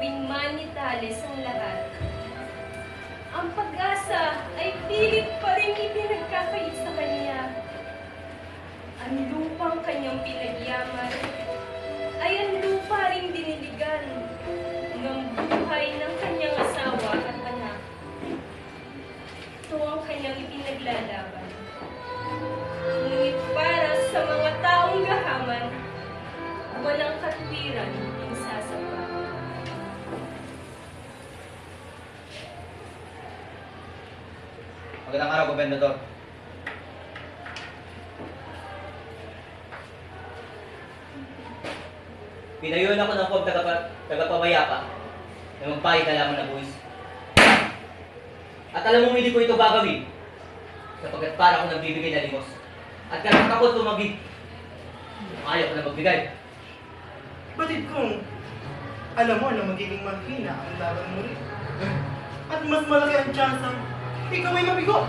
gawin man ni Tales ang lahat, ang pag-asa ay pilit pa rin ipinagkakait sa kanya. Ang lupang kanyang pinagyaman ay ang lupa ring diniligan ng buhay ng kanyang asawa at anak. Ito ang kanyang ipinaglalaban. Ngunit para sa mga taong gahaman, walang katwiran ang sasapa. Magandang araw, Gobernador. Pinayuan ako ng tagapamayapa na magpahid na lamang na buwis. At alam mo, hindi ko ito gagawin sapagkat para ako nagbibigay na limos. At kahit ako tumagig, ayaw ko na magbigay. Batid kong alam mo na magiging mahina ang laban mo rin. At mas malaki ang tsansa ikaw ay mabigo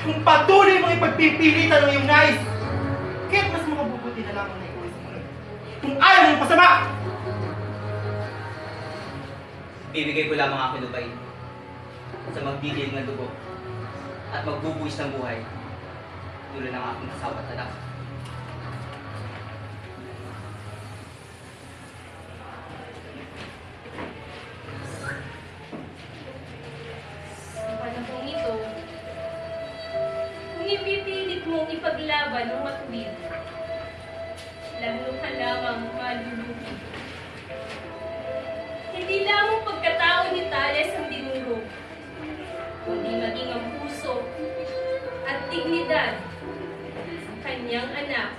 kung patuloy mong ipagpipilitan ng iyong nais. Kaya't mas makabubuti na lamang na ikaw ay sumunod. Kung ayaw mong pasama! Bibigay ko lamang aking lupay sa magbibigay ng dugo at magbubuwis ng buhay tulad ng aking asawa at anak. Sa panahong ito, kung ipipilit mong ipaglaban ng matuwid, lalo ka lamang malulugi. Hindi lamang pagkatao ni Tales ang dinurog, kundi maging ang puso at dignidad ng kanyang anak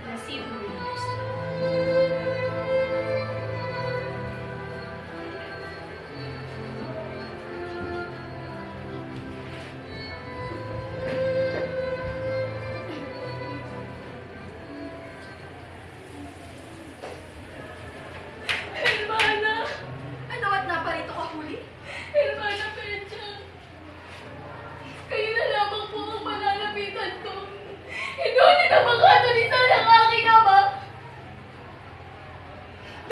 na si Bruce. Hermana! Ano at naparito ka huli? Hermana Pecha! Kayo na lamang po ang malalapitan ko. Inunin ang mga